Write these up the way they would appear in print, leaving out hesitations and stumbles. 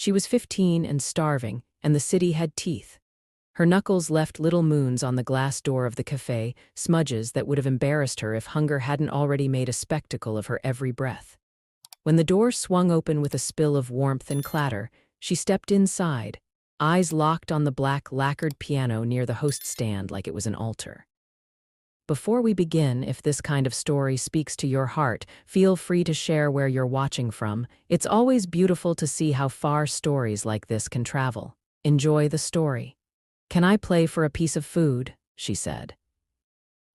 She was 15 and starving, and the city had teeth. Her knuckles left little moons on the glass door of the cafe, smudges that would have embarrassed her if hunger hadn't already made a spectacle of her every breath. When the door swung open with a spill of warmth and clatter, she stepped inside, eyes locked on the black lacquered piano near the host stand like it was an altar. Before we begin, if this kind of story speaks to your heart, feel free to share where you're watching from. It's always beautiful to see how far stories like this can travel. Enjoy the story. "Can I play for a piece of food?" she said.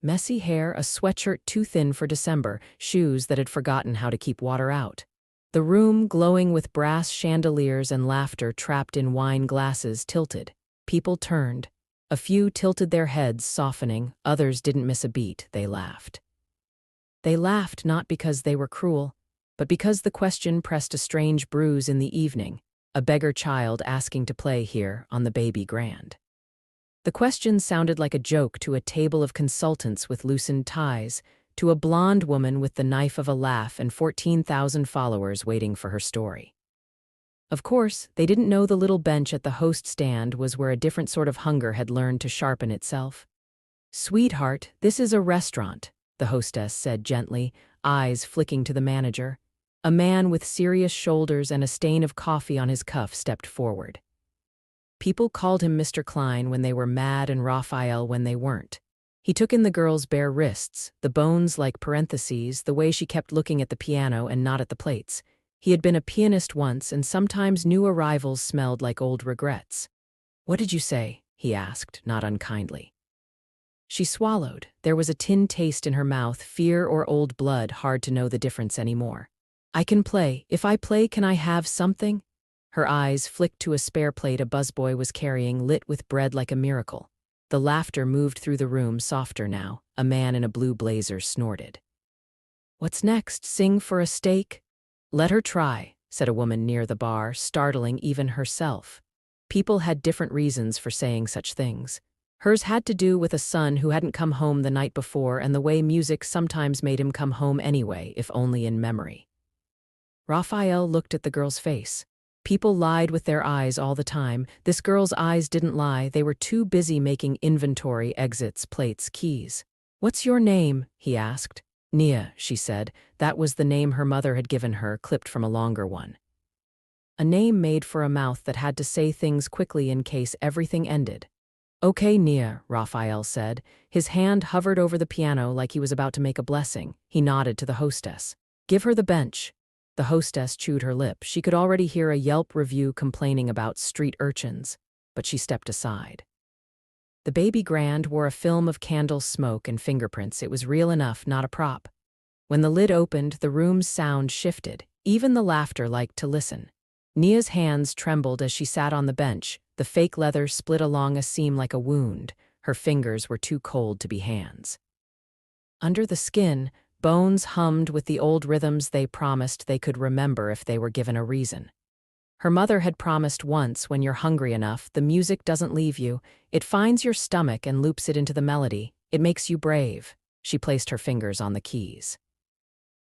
Messy hair, a sweatshirt too thin for December, shoes that had forgotten how to keep water out. The room, glowing with brass chandeliers and laughter trapped in wine glasses, tilted. People turned. A few tilted their heads, softening. Others didn't miss a beat. They laughed. They laughed not because they were cruel, but because the question pressed a strange bruise in the evening, a beggar child asking to play here on the baby grand. The question sounded like a joke to a table of consultants with loosened ties, to a blonde woman with the knife of a laugh and 14,000 followers waiting for her story. Of course, they didn't know the little bench at the host stand was where a different sort of hunger had learned to sharpen itself. "Sweetheart, this is a restaurant," the hostess said gently, eyes flicking to the manager. A man with serious shoulders and a stain of coffee on his cuff stepped forward. People called him Mr. Klein when they were mad and Raphael when they weren't. He took in the girl's bare wrists, the bones like parentheses, the way she kept looking at the piano and not at the plates. He had been a pianist once, and sometimes new arrivals smelled like old regrets. "What did you say?" he asked, not unkindly. She swallowed. There was a tin taste in her mouth, fear or old blood, hard to know the difference anymore. "I can play. If I play, can I have something?" Her eyes flicked to a spare plate a busboy was carrying, lit with bread like a miracle. The laughter moved through the room, softer now. A man in a blue blazer snorted. "What's next? Sing for a steak?" "Let her try," said a woman near the bar, startling even herself. People had different reasons for saying such things. Hers had to do with a son who hadn't come home the night before and the way music sometimes made him come home anyway, if only in memory. Raphael looked at the girl's face. People lied with their eyes all the time. This girl's eyes didn't lie. They were too busy making inventory, exits, plates, keys. "What's your name?" he asked. "Nia," she said. That was the name her mother had given her, clipped from a longer one. A name made for a mouth that had to say things quickly in case everything ended. "Okay, Nia," Raphael said. His hand hovered over the piano like he was about to make a blessing. He nodded to the hostess. "Give her the bench." The hostess chewed her lip. She could already hear a Yelp review complaining about street urchins, but she stepped aside. The baby grand wore a film of candle smoke and fingerprints. It was real enough, not a prop. When the lid opened, the room's sound shifted. Even the laughter liked to listen. Nia's hands trembled as she sat on the bench. The fake leather split along a seam like a wound. Her fingers were too cold to be hands. Under the skin, bones hummed with the old rhythms they promised they could remember if they were given a reason. Her mother had promised once, when you're hungry enough, the music doesn't leave you. It finds your stomach and loops it into the melody. It makes you brave. She placed her fingers on the keys.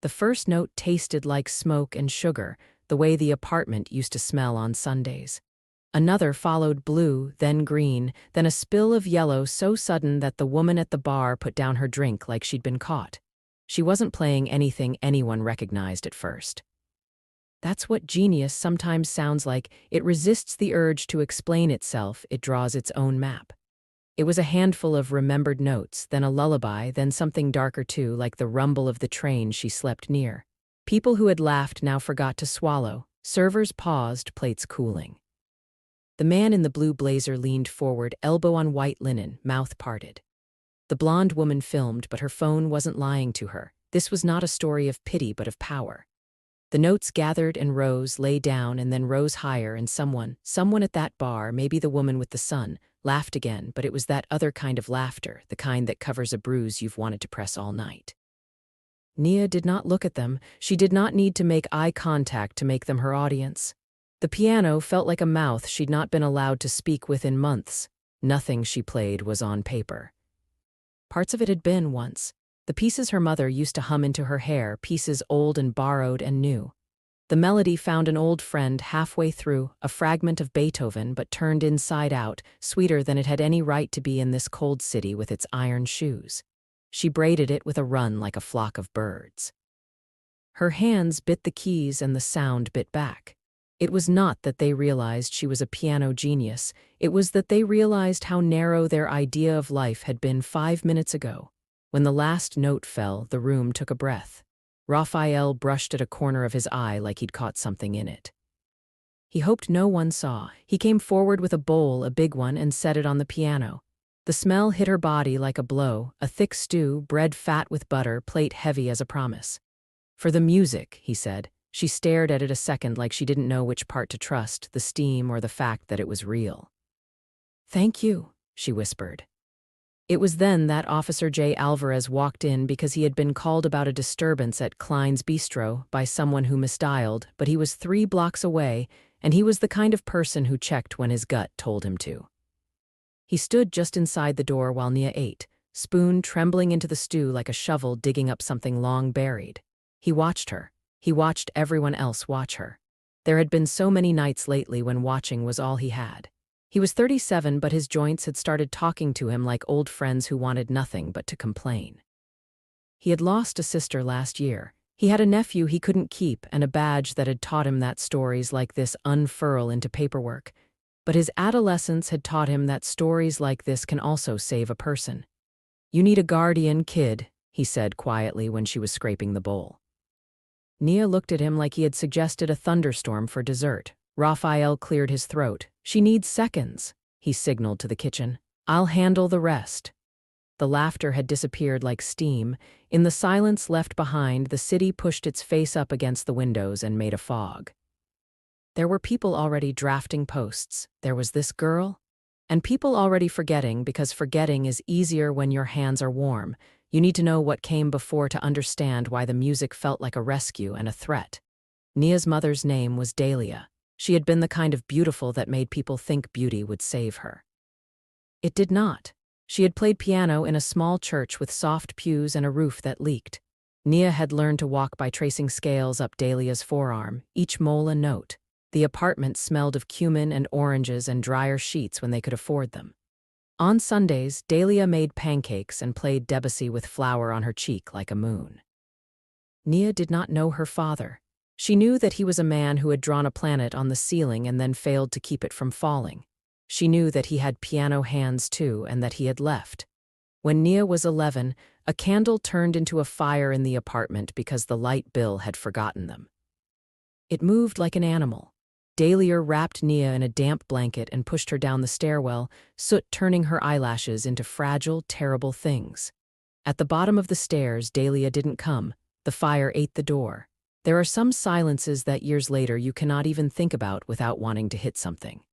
The first note tasted like smoke and sugar, the way the apartment used to smell on Sundays. Another followed blue, then green, then a spill of yellow so sudden that the woman at the bar put down her drink like she'd been caught. She wasn't playing anything anyone recognized at first. That's what genius sometimes sounds like. It resists the urge to explain itself. It draws its own map. It was a handful of remembered notes, then a lullaby, then something darker too, like the rumble of the train she slept near. People who had laughed now forgot to swallow. Servers paused, plates cooling. The man in the blue blazer leaned forward, elbow on white linen, mouth parted. The blonde woman filmed, but her phone wasn't lying to her. This was not a story of pity, but of power. The notes gathered and rose, lay down, and then rose higher, and someone at that bar, maybe the woman with the son, laughed again, but it was that other kind of laughter, the kind that covers a bruise you've wanted to press all night. Nia did not look at them. She did not need to make eye contact to make them her audience. The piano felt like a mouth she'd not been allowed to speak with in months. Nothing she played was on paper. Parts of it had been once. The pieces her mother used to hum into her hair, pieces old and borrowed and new. The melody found an old friend halfway through, a fragment of Beethoven but turned inside out, sweeter than it had any right to be in this cold city with its iron shoes. She braided it with a run like a flock of birds. Her hands bit the keys and the sound bit back. It was not that they realized she was a piano genius, it was that they realized how narrow their idea of life had been 5 minutes ago. When the last note fell, the room took a breath. Raphael brushed at a corner of his eye like he'd caught something in it. He hoped no one saw. He came forward with a bowl, a big one, and set it on the piano. The smell hit her body like a blow, a thick stew, bread fat with butter, plate heavy as a promise. "For the music," he said. She stared at it a second like she didn't know which part to trust, the steam or the fact that it was real. "Thank you," she whispered. It was then that Officer J. Alvarez walked in because he had been called about a disturbance at Klein's Bistro by someone who misdialed, but he was 3 blocks away, and he was the kind of person who checked when his gut told him to. He stood just inside the door while Nia ate, spoon trembling into the stew like a shovel digging up something long buried. He watched her. He watched everyone else watch her. There had been so many nights lately when watching was all he had. He was 37, but his joints had started talking to him like old friends who wanted nothing but to complain. He had lost a sister last year. He had a nephew he couldn't keep and a badge that had taught him that stories like this unfurl into paperwork. But his adolescence had taught him that stories like this can also save a person. "You need a guardian, kid," he said quietly when she was scraping the bowl. Nia looked at him like he had suggested a thunderstorm for dessert. Raphael cleared his throat. "She needs seconds," he signaled to the kitchen. "I'll handle the rest." The laughter had disappeared like steam. In the silence left behind, the city pushed its face up against the windows and made a fog. There were people already drafting posts. There was this girl. And people already forgetting, because forgetting is easier when your hands are warm. You need to know what came before to understand why the music felt like a rescue and a threat. Nia's mother's name was Dahlia. She had been the kind of beautiful that made people think beauty would save her. It did not. She had played piano in a small church with soft pews and a roof that leaked. Nia had learned to walk by tracing scales up Dahlia's forearm, each mole a note. The apartment smelled of cumin and oranges and dryer sheets when they could afford them. On Sundays, Dahlia made pancakes and played Debussy with flour on her cheek like a moon. Nia did not know her father. She knew that he was a man who had drawn a planet on the ceiling and then failed to keep it from falling. She knew that he had piano hands too and that he had left. When Nia was 11, a candle turned into a fire in the apartment because the light bill had forgotten them. It moved like an animal. Dahlia wrapped Nia in a damp blanket and pushed her down the stairwell, soot turning her eyelashes into fragile, terrible things. At the bottom of the stairs, Dahlia didn't come. The fire ate the door. There are some silences that years later you cannot even think about without wanting to hit something.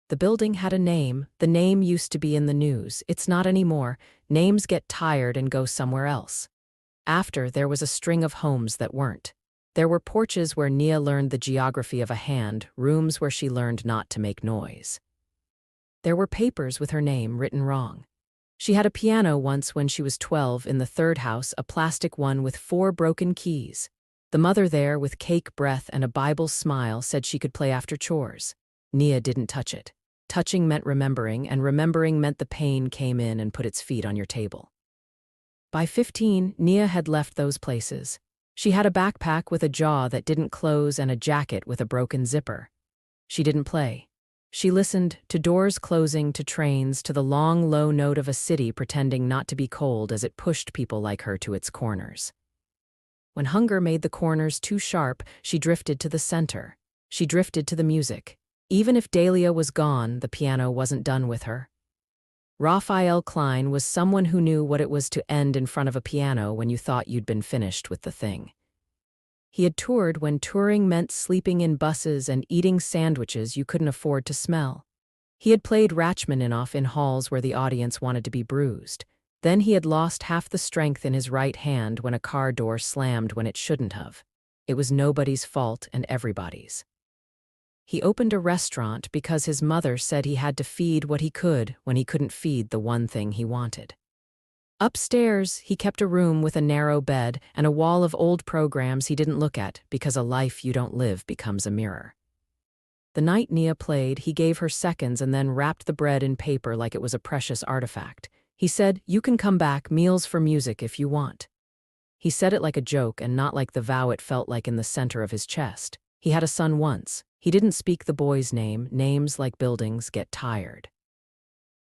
The building had a name. The name used to be in the news. It's not anymore. Names get tired and go somewhere else. After, there was a string of homes that weren't. There were porches where Nia learned the geography of a hand, rooms where she learned not to make noise. There were papers with her name written wrong. She had a piano once when she was 12 in the third house, a plastic one with 4 broken keys. The mother there, with cake breath and a Bible smile, said she could play after chores. Nia didn't touch it. Touching meant remembering, and remembering meant the pain came in and put its feet on your table. By 15, Nia had left those places. She had a backpack with a jaw that didn't close and a jacket with a broken zipper. She didn't play. She listened to doors closing, to trains, to the long, low note of a city pretending not to be cold as it pushed people like her to its corners. When hunger made the corners too sharp, she drifted to the center. She drifted to the music. Even if Dahlia was gone, the piano wasn't done with her. Raphael Klein was someone who knew what it was to end in front of a piano when you thought you'd been finished with the thing. He had toured when touring meant sleeping in buses and eating sandwiches you couldn't afford to smell. He had played Rachmaninoff in halls where the audience wanted to be bruised. Then he had lost half the strength in his right hand when a car door slammed when it shouldn't have. It was nobody's fault and everybody's. He opened a restaurant because his mother said he had to feed what he could when he couldn't feed the one thing he wanted. Upstairs, he kept a room with a narrow bed and a wall of old programs he didn't look at because a life you don't live becomes a mirror. The night Nia played, he gave her seconds and then wrapped the bread in paper like it was a precious artifact. He said, "You can come back, meals for music if you want." He said it like a joke and not like the vow it felt like in the center of his chest. He had a son once. He didn't speak the boy's name. Names, like buildings, get tired.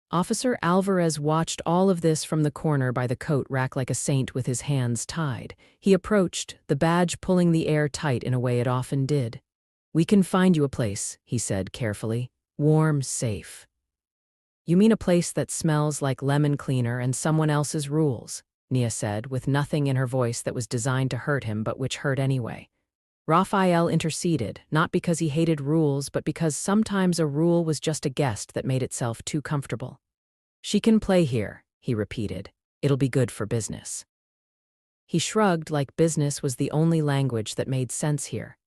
Officer Alvarez watched all of this from the corner by the coat rack like a saint with his hands tied. He approached, the badge pulling the air tight in a way it often did. "We can find you a place," he said carefully. "Warm, safe." "You mean a place that smells like lemon cleaner and someone else's rules," Nia said, with nothing in her voice that was designed to hurt him but which hurt anyway. Raphael interceded, not because he hated rules but because sometimes a rule was just a guest that made itself too comfortable. "She can play here," he repeated. "It'll be good for business." He shrugged like business was the only language that made sense here.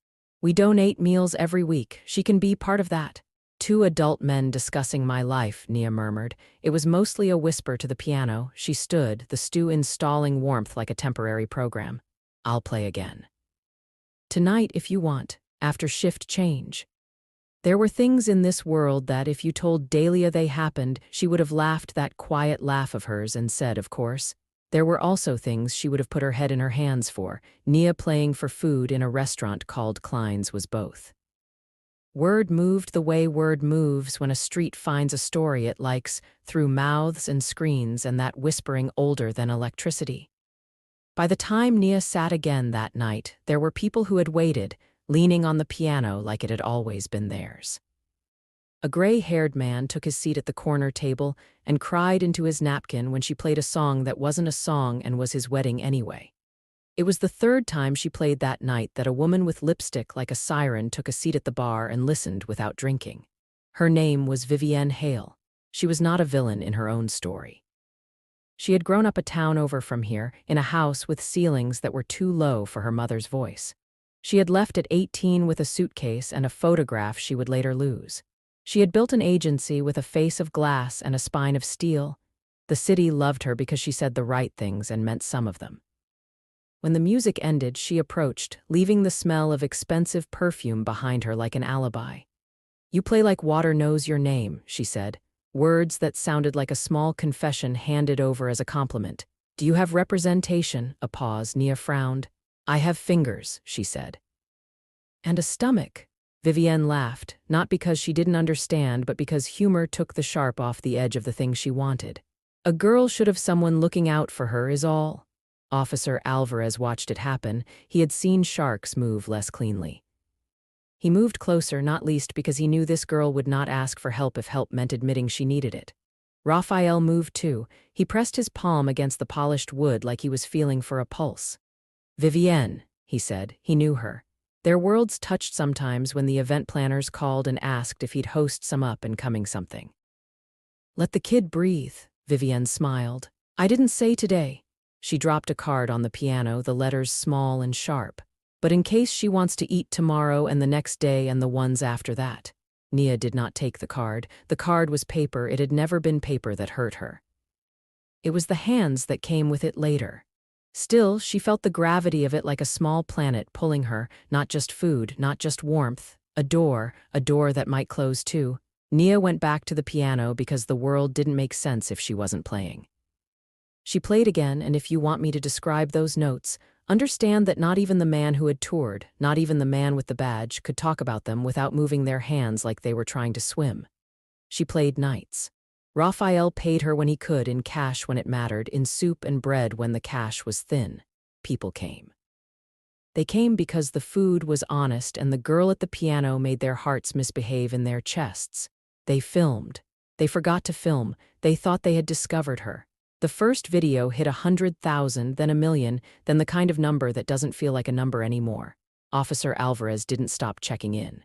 "We donate meals every week. She can be part of that." "Two adult men discussing my life," Nia murmured. It was mostly a whisper to the piano. She stood, the stew installing warmth like a temporary program. "I'll play again. Tonight if you want, after shift change." There were things in this world that, if you told Dahlia they happened, she would have laughed that quiet laugh of hers and said, of course. There were also things she would have put her head in her hands for. Nia playing for food in a restaurant called Klein's was both. Word moved the way word moves when a street finds a story it likes, through mouths and screens and that whispering older than electricity. By the time Nia sat again that night, there were people who had waited, leaning on the piano like it had always been theirs. A gray-haired man took his seat at the corner table and cried into his napkin when she played a song that wasn't a song and was his wedding anyway. It was the third time she played that night that a woman with lipstick like a siren took a seat at the bar and listened without drinking. Her name was Vivienne Hale. She was not a villain in her own story. She had grown up a town over from here, in a house with ceilings that were too low for her mother's voice. She had left at 18 with a suitcase and a photograph she would later lose. She had built an agency with a face of glass and a spine of steel. The city loved her because she said the right things and meant some of them. When the music ended, she approached, leaving the smell of expensive perfume behind her like an alibi. "You play like water knows your name," she said. Words that sounded like a small confession handed over as a compliment. "Do you have representation?" A pause. Nia frowned. "I have fingers," she said. "And a stomach." Vivienne laughed, not because she didn't understand, but because humor took the sharp off the edge of the thing she wanted. "A girl should have someone looking out for her is all." Officer Alvarez watched it happen. He had seen sharks move less cleanly. He moved closer, not least because he knew this girl would not ask for help if help meant admitting she needed it. Raphael moved too. He pressed his palm against the polished wood like he was feeling for a pulse. "Vivienne," he said. He knew her. Their worlds touched sometimes when the event planners called and asked if he'd host some up-and-coming something. "Let the kid breathe," Vivienne smiled. "I didn't say today." She dropped a card on the piano, the letters small and sharp. "But in case she wants to eat tomorrow and the next day and the ones after that." Nia did not take the card. The card was paper. It had never been paper that hurt her. It was the hands that came with it later. Still, she felt the gravity of it like a small planet pulling her, not just food, not just warmth, a door that might close too. Nia went back to the piano because the world didn't make sense if she wasn't playing. She played again, and if you want me to describe those notes, understand that not even the man who had toured, not even the man with the badge, could talk about them without moving their hands like they were trying to swim. She played nights. Raphael paid her when he could, in cash when it mattered, in soup and bread when the cash was thin. People came. They came because the food was honest and the girl at the piano made their hearts misbehave in their chests. They filmed. They forgot to film. They thought they had discovered her. The first video hit 100,000, then 1,000,000, then the kind of number that doesn't feel like a number anymore. Officer Alvarez didn't stop checking in.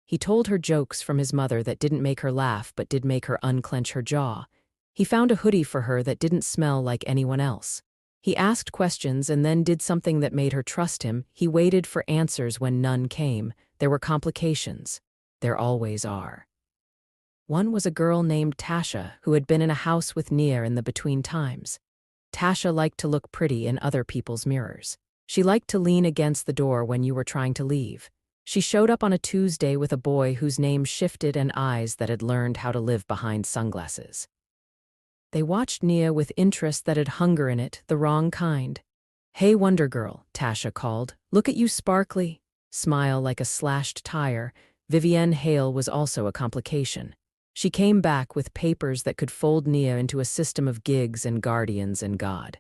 He told her jokes from his mother that didn't make her laugh but did make her unclench her jaw. He found a hoodie for her that didn't smell like anyone else. He asked questions and then did something that made her trust him. He waited for answers when none came. There were complications. There always are. One was a girl named Tasha who had been in a house with Nia in the between times. Tasha liked to look pretty in other people's mirrors. She liked to lean against the door when you were trying to leave. She showed up on a Tuesday with a boy whose name shifted and eyes that had learned how to live behind sunglasses. They watched Nia with interest that had hunger in it, the wrong kind. "Hey, Wonder Girl," Tasha called. "Look at you sparkly." Smile like a slashed tire. Vivienne Hale was also a complication. She came back with papers that could fold Nia into a system of gigs and guardians and God.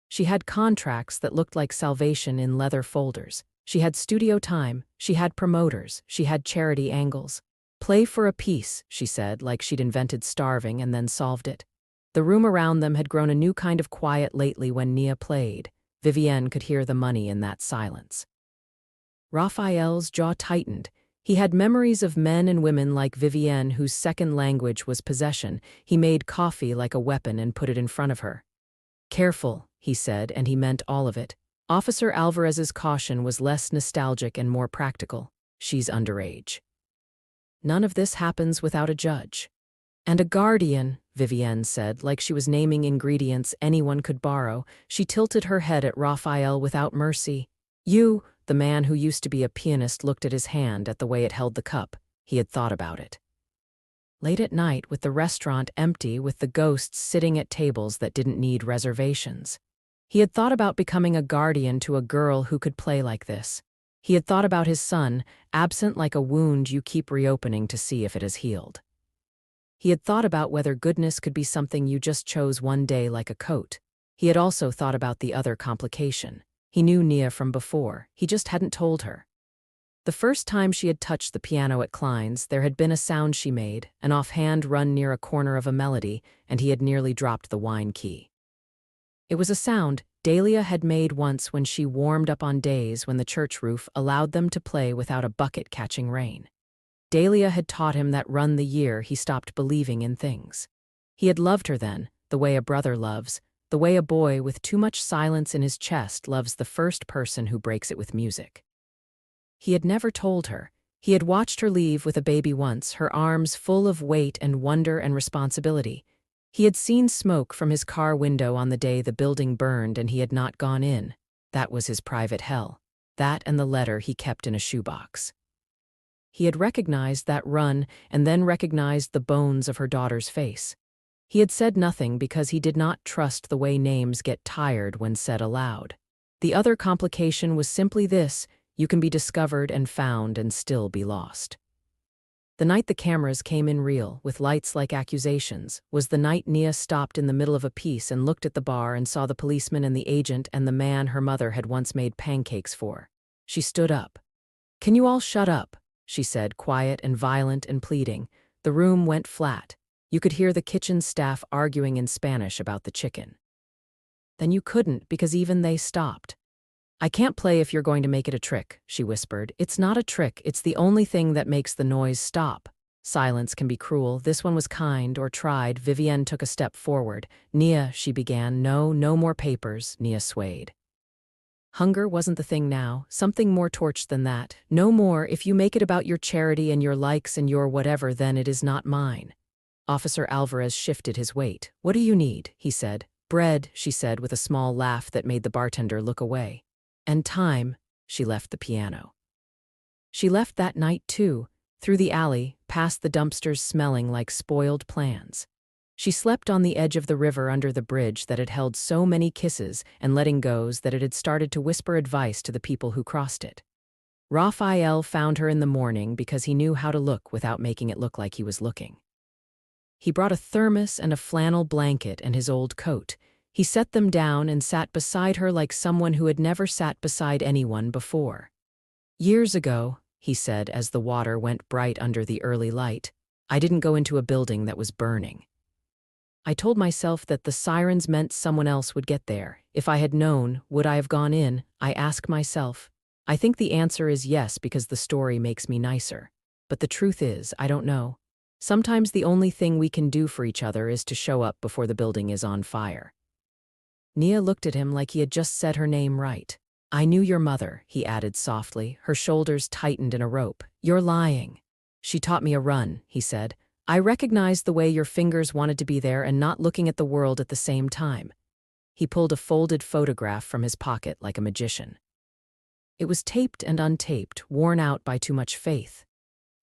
She had contracts that looked like salvation in leather folders. She had studio time, she had promoters, she had charity angles. "Play for a piece," she said, like she'd invented starving and then solved it. The room around them had grown a new kind of quiet lately when Nia played. Vivienne could hear the money in that silence. Raphael's jaw tightened. He had memories of men and women like Vivienne whose second language was possession. He made coffee like a weapon and put it in front of her. "Careful," he said, and he meant all of it. Officer Alvarez's caution was less nostalgic and more practical. "She's underage." "None of this happens without a judge." "And a guardian," Vivienne said, like she was naming ingredients anyone could borrow. She tilted her head at Raphael without mercy. "You," the man who used to be a pianist looked at his hand, at the way it held the cup. He had thought about it. Late at night, with the restaurant empty, with the ghosts sitting at tables that didn't need reservations. He had thought about becoming a guardian to a girl who could play like this. He had thought about his son, absent like a wound you keep reopening to see if it has healed. He had thought about whether goodness could be something you just chose one day like a coat. He had also thought about the other complication. He knew Nia from before, he just hadn't told her. The first time she had touched the piano at Klein's, there had been a sound she made, an offhand run near a corner of a melody, and he had nearly dropped the wine key. It was a sound Dahlia had made once when she warmed up on days when the church roof allowed them to play without a bucket catching rain. Dahlia had taught him that run the year he stopped believing in things. He had loved her then, the way a brother loves, the way a boy with too much silence in his chest loves the first person who breaks it with music. He had never told her. He had watched her leave with a baby once, her arms full of weight and wonder and responsibility. He had seen smoke from his car window on the day the building burned and he had not gone in. That was his private hell. That and the letter he kept in a shoebox. He had recognized that run and then recognized the bones of her daughter's face. He had said nothing because he did not trust the way names get tired when said aloud. The other complication was simply this: you can be discovered and found and still be lost. The night the cameras came in real, with lights like accusations, was the night Nia stopped in the middle of a piece and looked at the bar and saw the policeman and the agent and the man her mother had once made pancakes for. She stood up. "Can you all shut up?" she said, quiet and violent and pleading. The room went flat. You could hear the kitchen staff arguing in Spanish about the chicken. Then you couldn't, because even they stopped. "I can't play if you're going to make it a trick," she whispered. "It's not a trick, it's the only thing that makes the noise stop." Silence can be cruel. This one was kind, or tried. Vivienne took a step forward. "Nia," she began. "No, no more papers," Nia swayed. Hunger wasn't the thing now, something more torched than that. "No more. If you make it about your charity and your likes and your whatever, then it is not mine." Officer Alvarez shifted his weight. "What do you need?" he said. "Bread," she said with a small laugh that made the bartender look away. "And time." She left the piano. She left that night too, through the alley, past the dumpsters smelling like spoiled plans. She slept on the edge of the river under the bridge that had held so many kisses and letting goes that it had started to whisper advice to the people who crossed it. Raphael found her in the morning because he knew how to look without making it look like he was looking. He brought a thermos and a flannel blanket and his old coat. He set them down and sat beside her like someone who had never sat beside anyone before. "Years ago," he said as the water went bright under the early light, "I didn't go into a building that was burning. I told myself that the sirens meant someone else would get there. If I had known, would I have gone in? I ask myself. I think the answer is yes, because the story makes me nicer. But the truth is, I don't know. Sometimes the only thing we can do for each other is to show up before the building is on fire." Nia looked at him like he had just said her name right. "I knew your mother," he added softly. Her shoulders tightened in a rope. "You're lying." "She taught me a run," he said. "I recognized the way your fingers wanted to be there and not looking at the world at the same time. He pulled a folded photograph from his pocket like a magician. It was taped and untaped, worn out by too much faith.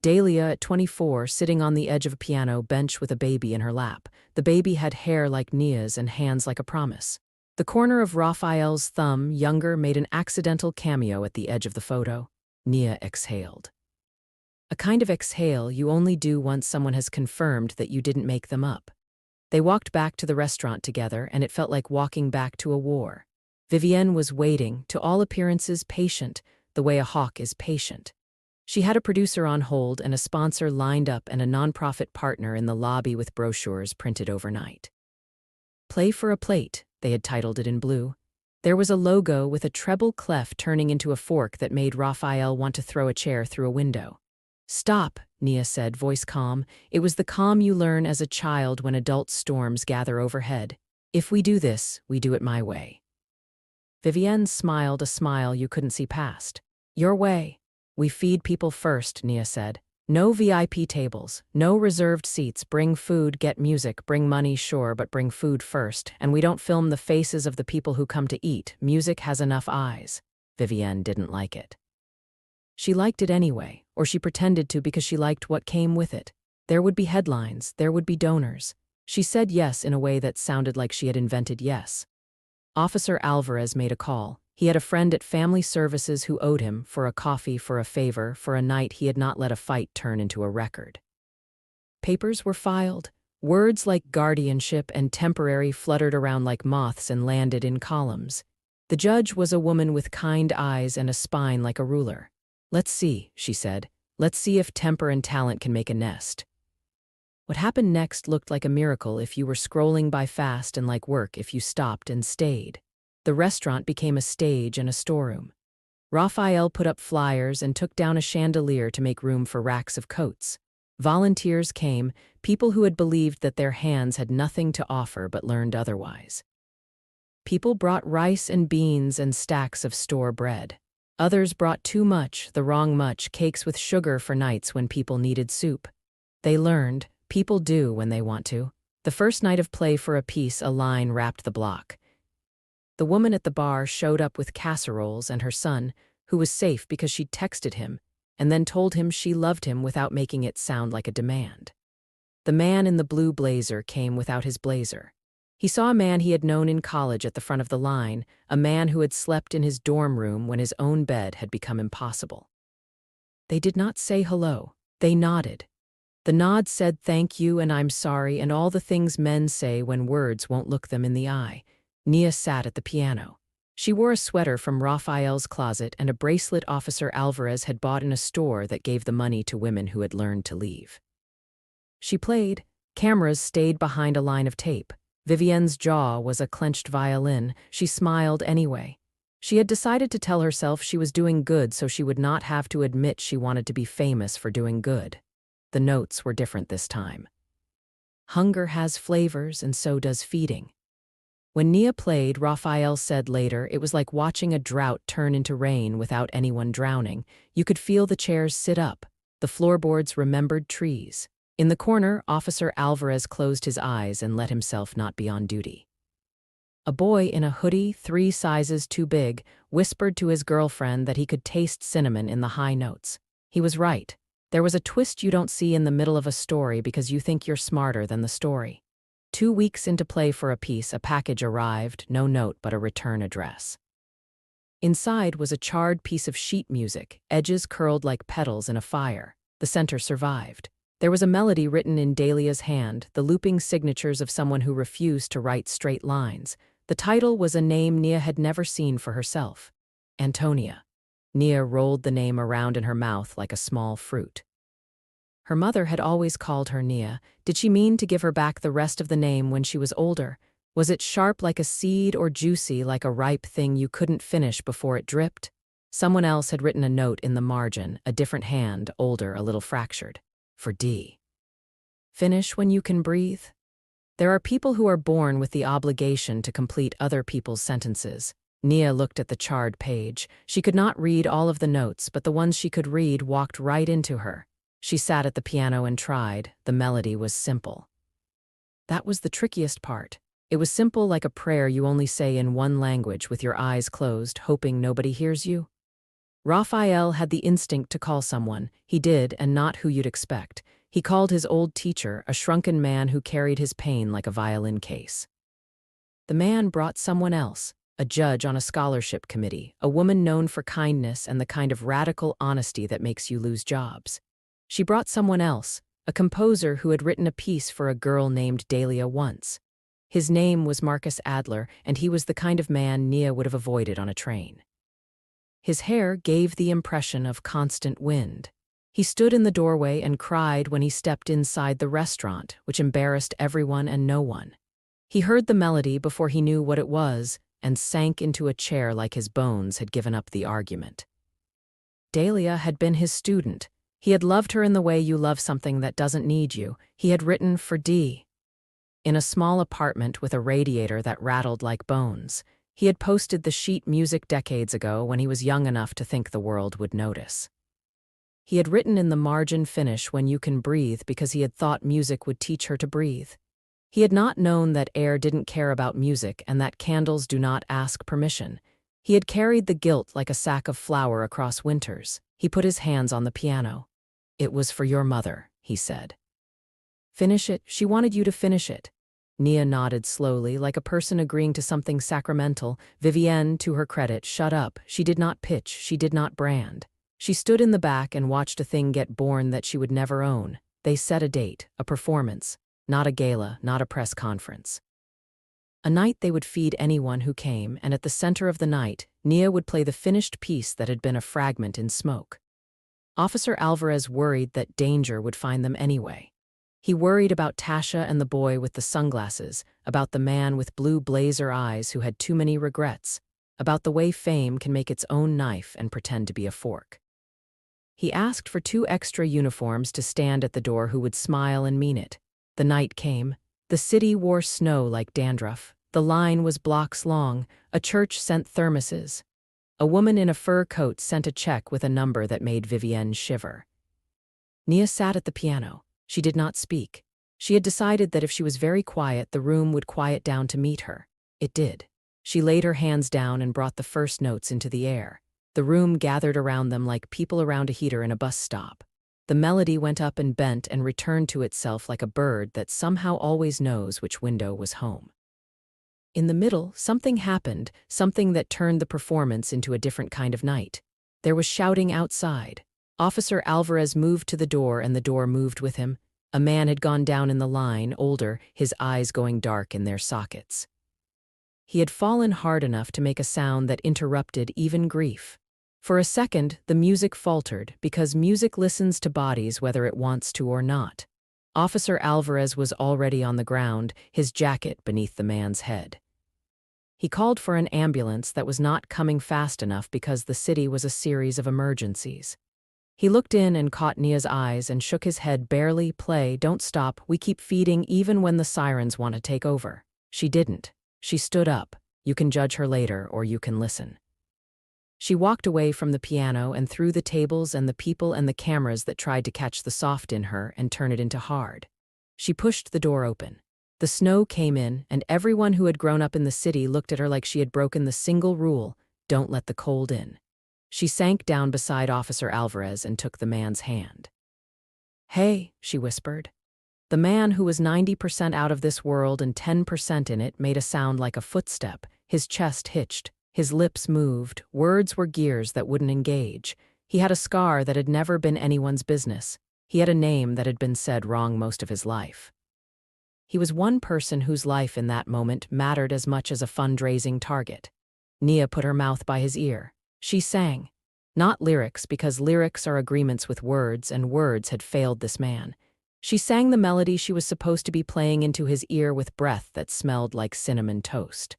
Dahlia, at 24, sitting on the edge of a piano bench with a baby in her lap. The baby had hair like Nia's and hands like a promise. The corner of Raphael's thumb, younger, made an accidental cameo at the edge of the photo. Nia exhaled. A kind of exhale you only do once someone has confirmed that you didn't make them up. They walked back to the restaurant together, and it felt like walking back to a war. Vivienne was waiting, to all appearances patient, the way a hawk is patient. She had a producer on hold and a sponsor lined up and a nonprofit partner in the lobby with brochures printed overnight. Play for a Plate, they had titled it in blue. There was a logo with a treble clef turning into a fork that made Raphael want to throw a chair through a window. Stop, Nia said, voice calm. It was the calm you learn as a child when adult storms gather overhead. If we do this, we do it my way. Vivienne smiled a smile you couldn't see past. Your way. We feed people first, Nia said. No VIP tables, no reserved seats, bring food, get music, bring money, sure, but bring food first, and we don't film the faces of the people who come to eat. Music has enough eyes. Vivienne didn't like it. She liked it anyway, or she pretended to because she liked what came with it. There would be headlines, there would be donors. She said yes in a way that sounded like she had invented yes. Officer Alvarez made a call. He had a friend at Family Services who owed him, for a coffee, for a favor, for a night he had not let a fight turn into a record. Papers were filed. Words like guardianship and temporary fluttered around like moths and landed in columns. The judge was a woman with kind eyes and a spine like a ruler. Let's see, she said. Let's see if temper and talent can make a nest. What happened next looked like a miracle if you were scrolling by fast, and like work if you stopped and stayed. The restaurant became a stage and a storeroom. Raphael put up flyers and took down a chandelier to make room for racks of coats. Volunteers came, people who had believed that their hands had nothing to offer but learned otherwise. People brought rice and beans and stacks of store bread. Others brought too much, the wrong much, cakes with sugar for nights when people needed soup. They learned, people do when they want to. The first night of Play for a Piece, a line wrapped the block. The woman at the bar showed up with casseroles and her son, who was safe because she'd texted him, and then told him she loved him without making it sound like a demand. The man in the blue blazer came without his blazer. He saw a man he had known in college at the front of the line, a man who had slept in his dorm room when his own bed had become impossible. They did not say hello. They nodded. The nod said thank you and I'm sorry and all the things men say when words won't look them in the eye. Nia sat at the piano. She wore a sweater from Raphael's closet and a bracelet Officer Alvarez had bought in a store that gave the money to women who had learned to leave. She played. Cameras stayed behind a line of tape. Vivienne's jaw was a clenched violin. She smiled anyway. She had decided to tell herself she was doing good so she would not have to admit she wanted to be famous for doing good. The notes were different this time. Hunger has flavors and so does feeding. When Nia played, Raphael said later, it was like watching a drought turn into rain without anyone drowning. You could feel the chairs sit up. The floorboards remembered trees. In the corner, Officer Alvarez closed his eyes and let himself not be on duty. A boy in a hoodie 3 sizes too big whispered to his girlfriend that he could taste cinnamon in the high notes. He was right. There was a twist you don't see in the middle of a story because you think you're smarter than the story. 2 weeks into Play for a Piece, a package arrived, no note but a return address. Inside was a charred piece of sheet music, edges curled like petals in a fire. The center survived. There was a melody written in Dahlia's hand, the looping signatures of someone who refused to write straight lines. The title was a name Nia had never seen for herself. Antonia. Nia rolled the name around in her mouth like a small fruit. Her mother had always called her Nia. Did she mean to give her back the rest of the name when she was older? Was it sharp like a seed or juicy like a ripe thing you couldn't finish before it dripped? Someone else had written a note in the margin, a different hand, older, a little fractured. For D. Finish when you can breathe? There are people who are born with the obligation to complete other people's sentences. Nia looked at the charred page. She could not read all of the notes, but the ones she could read walked right into her. She sat at the piano and tried. The melody was simple. That was the trickiest part. It was simple, like a prayer you only say in one language with your eyes closed, hoping nobody hears you. Raphael had the instinct to call someone. He did, and not who you'd expect. He called his old teacher, a shrunken man who carried his pain like a violin case. The man brought someone else, a judge on a scholarship committee, a woman known for kindness and the kind of radical honesty that makes you lose jobs. She brought someone else, a composer who had written a piece for a girl named Dahlia once. His name was Marcus Adler, and he was the kind of man Nia would have avoided on a train. His hair gave the impression of constant wind. He stood in the doorway and cried when he stepped inside the restaurant, which embarrassed everyone and no one. He heard the melody before he knew what it was and sank into a chair like his bones had given up the argument. Dahlia had been his student. He had loved her in the way you love something that doesn't need you. He had written for D. In a small apartment with a radiator that rattled like bones. He had posted the sheet music decades ago when he was young enough to think the world would notice. He had written in the margin finish when you can breathe because he had thought music would teach her to breathe. He had not known that air didn't care about music and that candles do not ask permission. He had carried the guilt like a sack of flour across winters. He put his hands on the piano. "It was for your mother," he said. "Finish it. She wanted you to finish it." Nia nodded slowly, like a person agreeing to something sacramental. Vivienne, to her credit, shut up. She did not pitch, she did not brand. She stood in the back and watched a thing get born that she would never own. They set a date, a performance, not a gala, not a press conference. A night they would feed anyone who came, and at the center of the night, Nia would play the finished piece that had been a fragment in smoke. Officer Alvarez worried that danger would find them anyway. He worried about Tasha and the boy with the sunglasses, about the man with blue blazer eyes who had too many regrets, about the way fame can make its own knife and pretend to be a fork. He asked for 2 extra uniforms to stand at the door who would smile and mean it. The night came. The city wore snow like dandruff. The line was blocks long. A church sent thermoses. A woman in a fur coat sent a check with a number that made Vivienne shiver. Nia sat at the piano. She did not speak. She had decided that if she was very quiet, the room would quiet down to meet her. It did. She laid her hands down and brought the first notes into the air. The room gathered around them like people around a heater in a bus stop. The melody went up and bent and returned to itself like a bird that somehow always knows which window was home. In the middle, something happened, something that turned the performance into a different kind of night. There was shouting outside. Officer Alvarez moved to the door and the door moved with him. A man had gone down in the line, older, his eyes going dark in their sockets. He had fallen hard enough to make a sound that interrupted even grief. For a second, the music faltered, because music listens to bodies whether it wants to or not. Officer Alvarez was already on the ground, his jacket beneath the man's head. He called for an ambulance that was not coming fast enough because the city was a series of emergencies. He looked in and caught Nia's eyes and shook his head. "Barely, play, don't stop, we keep feeding even when the sirens want to take over." She didn't. She stood up. "You can judge her later, or you can listen." She walked away from the piano and through the tables and the people and the cameras that tried to catch the soft in her and turn it into hard. She pushed the door open. The snow came in, and everyone who had grown up in the city looked at her like she had broken the single rule: don't let the cold in. She sank down beside Officer Alvarez and took the man's hand. "Hey," she whispered. The man, who was 90% out of this world and 10% in it, made a sound like a footstep. His chest hitched. His lips moved. Words were gears that wouldn't engage. He had a scar that had never been anyone's business. He had a name that had been said wrong most of his life. He was one person whose life in that moment mattered as much as a fundraising target. Nia put her mouth by his ear. She sang. Not lyrics, because lyrics are agreements with words, and words had failed this man. She sang the melody she was supposed to be playing into his ear with breath that smelled like cinnamon toast.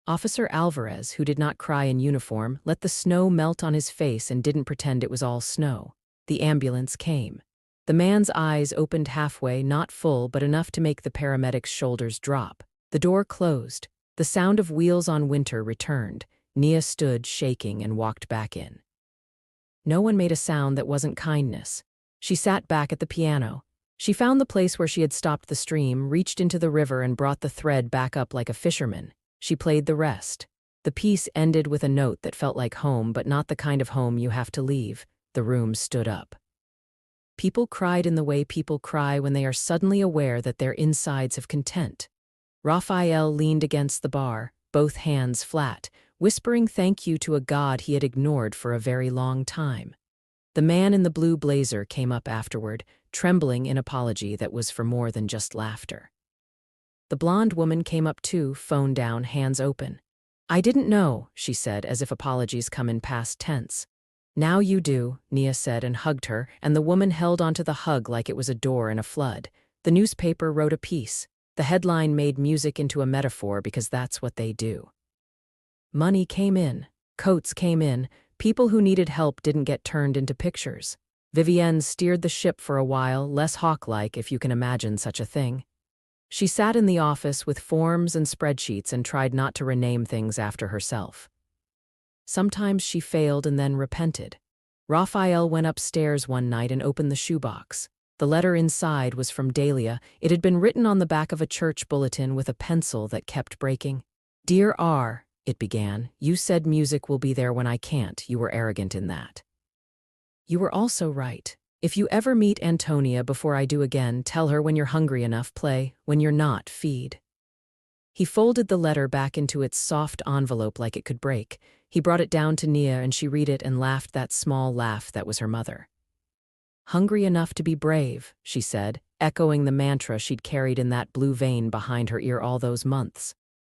Officer Alvarez, who did not cry in uniform, let the snow melt on his face and didn't pretend it was all snow. The ambulance came. The man's eyes opened halfway, not full, but enough to make the paramedic's shoulders drop. The door closed. The sound of wheels on winter returned. Nia stood, shaking, and walked back in. No one made a sound that wasn't kindness. She sat back at the piano. She found the place where she had stopped the stream, reached into the river and brought the thread back up like a fisherman. She played the rest. The piece ended with a note that felt like home, but not the kind of home you have to leave. The room stood up. People cried in the way people cry when they are suddenly aware that their insides have content. Raphael leaned against the bar, both hands flat, whispering thank you to a god he had ignored for a very long time. The man in the blue blazer came up afterward, trembling in apology that was for more than just laughter. The blonde woman came up too, phone down, hands open. "I didn't know," she said, as if apologies come in past tense. "Now you do," Nia said and hugged her, and the woman held onto the hug like it was a door in a flood. The newspaper wrote a piece. The headline made music into a metaphor because that's what they do. Money came in. Coats came in. People who needed help didn't get turned into pictures. Vivienne steered the ship for a while, less hawk-like if you can imagine such a thing. She sat in the office with forms and spreadsheets and tried not to rename things after herself. Sometimes she failed and then repented. Raphael went upstairs one night and opened the shoebox. The letter inside was from Dahlia. It had been written on the back of a church bulletin with a pencil that kept breaking. "Dear R," it began, "you said music will be there when I can't. You were arrogant in that. You were also right. If you ever meet Antonia before I do again, tell her when you're hungry enough, play. When you're not, feed." He folded the letter back into its soft envelope like it could break. He brought it down to Nia and she read it and laughed that small laugh that was her mother. "Hungry enough to be brave," she said, echoing the mantra she'd carried in that blue vein behind her ear all those months.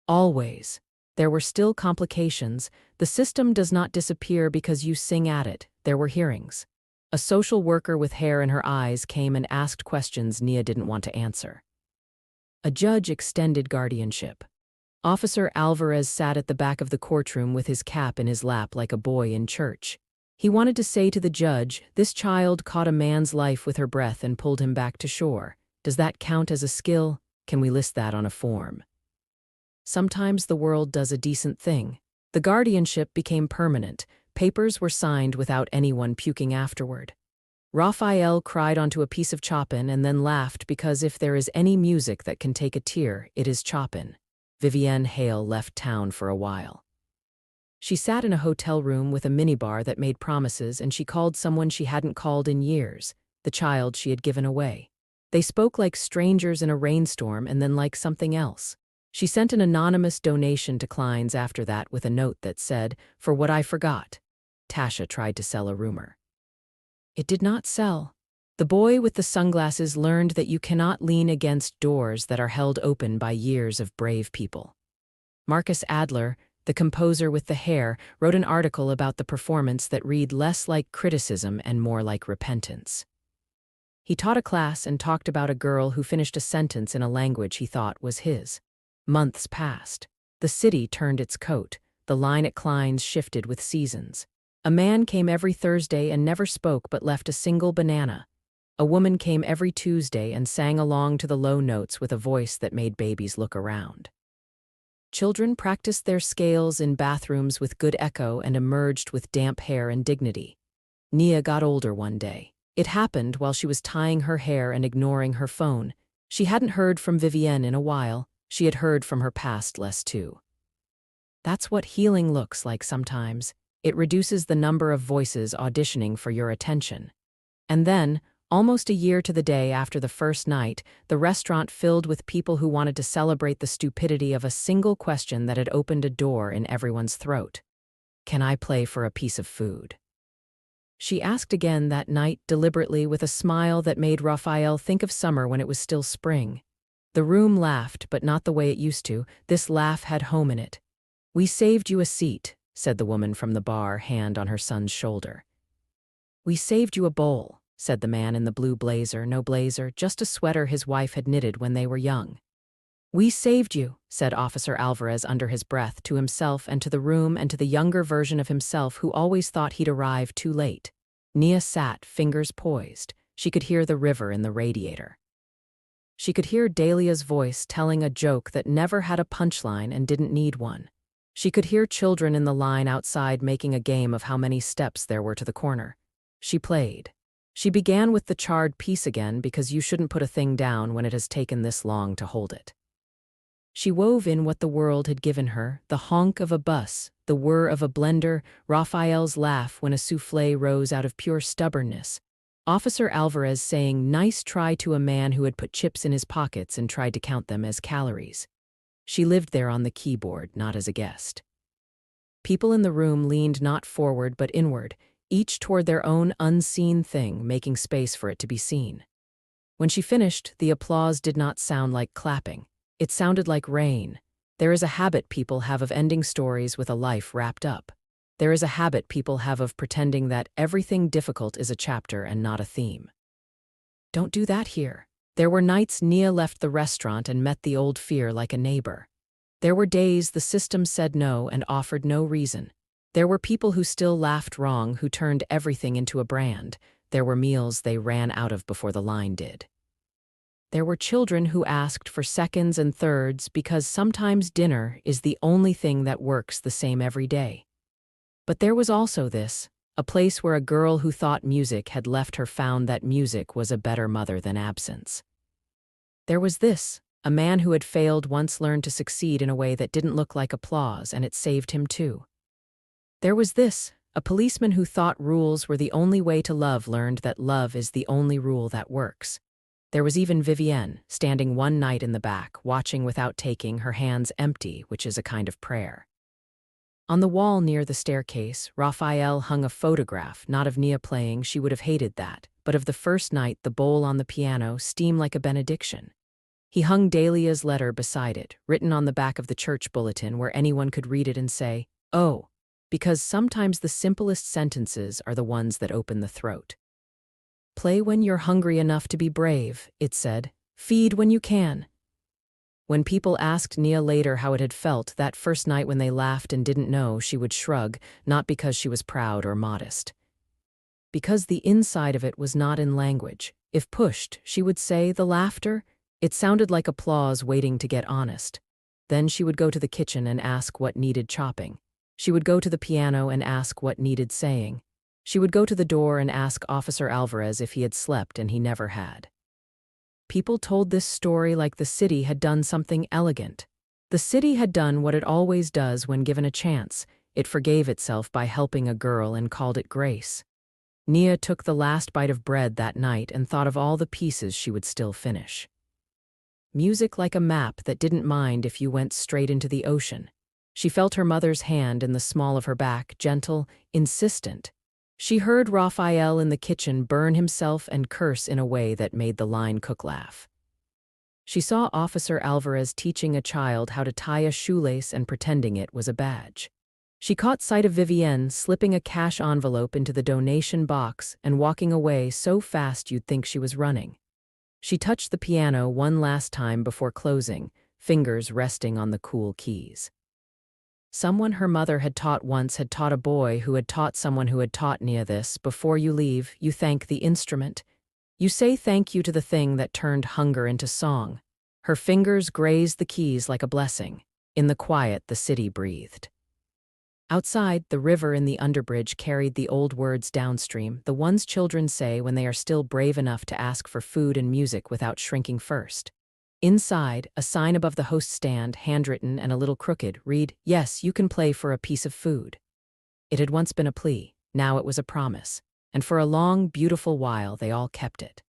Always. There were still complications. The system does not disappear because you sing at it. There were hearings. A social worker with hair in her eyes came and asked questions Nia didn't want to answer. A judge extended guardianship. Officer Alvarez sat at the back of the courtroom with his cap in his lap like a boy in church. He wanted to say to the judge, "This child caught a man's life with her breath and pulled him back to shore. Does that count as a skill? Can we list that on a form?" Sometimes the world does a decent thing. The guardianship became permanent. Papers were signed without anyone puking afterward. Raphael cried onto a piece of Chopin and then laughed because if there is any music that can take a tear, it is Chopin. Vivienne Hale left town for a while. She sat in a hotel room with a minibar that made promises, and she called someone she hadn't called in years, the child she had given away. They spoke like strangers in a rainstorm and then like something else. She sent an anonymous donation to Klein's after that with a note that said, "For what I forgot." Tasha tried to sell a rumor. It did not sell. The boy with the sunglasses learned that you cannot lean against doors that are held open by years of brave people. Marcus Adler, the composer with the hair, wrote an article about the performance that read less like criticism and more like repentance. He taught a class and talked about a girl who finished a sentence in a language he thought was his. Months passed. The city turned its coat. The line at Klein's shifted with seasons. A man came every Thursday and never spoke but left a single banana. A woman came every Tuesday and sang along to the low notes with a voice that made babies look around. Children practiced their scales in bathrooms with good echo and emerged with damp hair and dignity. Nia got older one day. It happened while she was tying her hair and ignoring her phone. She hadn't heard from Vivienne in a while. She had heard from her past less too. That's what healing looks like sometimes. It reduces the number of voices auditioning for your attention. And then, almost a year to the day after the first night, the restaurant filled with people who wanted to celebrate the stupidity of a single question that had opened a door in everyone's throat. "Can I play for a piece of food?" She asked again that night, deliberately, with a smile that made Raphael think of summer when it was still spring. The room laughed, but not the way it used to. This laugh had home in it. "We saved you a seat," said the woman from the bar, hand on her son's shoulder. "We saved you a bowl," said the man in the blue blazer, no blazer, just a sweater his wife had knitted when they were young. "We saved you," said Officer Alvarez under his breath, to himself and to the room and to the younger version of himself who always thought he'd arrive too late. Nia sat, fingers poised. She could hear the river in the radiator. She could hear Dahlia's voice telling a joke that never had a punchline and didn't need one. She could hear children in the line outside making a game of how many steps there were to the corner. She played. She began with the charred piece again because you shouldn't put a thing down when it has taken this long to hold it. She wove in what the world had given her, the honk of a bus, the whir of a blender, Raphael's laugh when a soufflé rose out of pure stubbornness, Officer Alvarez saying nice try to a man who had put chips in his pockets and tried to count them as calories. She lived there on the keyboard, not as a guest. People in the room leaned not forward but inward, each toward their own unseen thing, making space for it to be seen. When she finished, the applause did not sound like clapping. It sounded like rain. There is a habit people have of ending stories with a life wrapped up. There is a habit people have of pretending that everything difficult is a chapter and not a theme. Don't do that here. There were nights Nia left the restaurant and met the old fear like a neighbor. There were days the system said no and offered no reason. There were people who still laughed wrong, who turned everything into a brand. There were meals they ran out of before the line did. There were children who asked for seconds and thirds because sometimes dinner is the only thing that works the same every day. But there was also this, a place where a girl who thought music had left her found that music was a better mother than absence. There was this, a man who had failed once learned to succeed in a way that didn't look like applause, and it saved him too. There was this, a policeman who thought rules were the only way to love learned that love is the only rule that works. There was even Vivienne, standing one night in the back, watching without taking, her hands empty, which is a kind of prayer. On the wall near the staircase, Raphael hung a photograph, not of Nia playing, she would have hated that, but of the first night the bowl on the piano steamed like a benediction. He hung Dahlia's letter beside it, written on the back of the church bulletin where anyone could read it and say, "Oh," because sometimes the simplest sentences are the ones that open the throat. Play when you're hungry enough to be brave, it said. Feed when you can. When people asked Nia later how it had felt that first night when they laughed and didn't know, she would shrug, not because she was proud or modest. Because the inside of it was not in language. If pushed, she would say the laughter. It sounded like applause waiting to get honest. Then she would go to the kitchen and ask what needed chopping. She would go to the piano and ask what needed saying. She would go to the door and ask Officer Alvarez if he had slept, and he never had. People told this story like the city had done something elegant. The city had done what it always does when given a chance. It forgave itself by helping a girl and called it grace. Nia took the last bite of bread that night and thought of all the pieces she would still finish. Music like a map that didn't mind if you went straight into the ocean. She felt her mother's hand in the small of her back, gentle, insistent. She heard Raphael in the kitchen burn himself and curse in a way that made the line cook laugh. She saw Officer Alvarez teaching a child how to tie a shoelace and pretending it was a badge. She caught sight of Vivienne slipping a cash envelope into the donation box and walking away so fast you'd think she was running. She touched the piano one last time before closing, fingers resting on the cool keys. Someone her mother had taught once had taught a boy who had taught someone who had taught Nia this: before you leave, you thank the instrument. You say thank you to the thing that turned hunger into song. Her fingers grazed the keys like a blessing. In the quiet, the city breathed. Outside, the river in the underbridge carried the old words downstream, the ones children say when they are still brave enough to ask for food and music without shrinking first. Inside, a sign above the host stand, handwritten and a little crooked, read, "Yes, you can play for a piece of food." It had once been a plea, now it was a promise, and for a long, beautiful while they all kept it.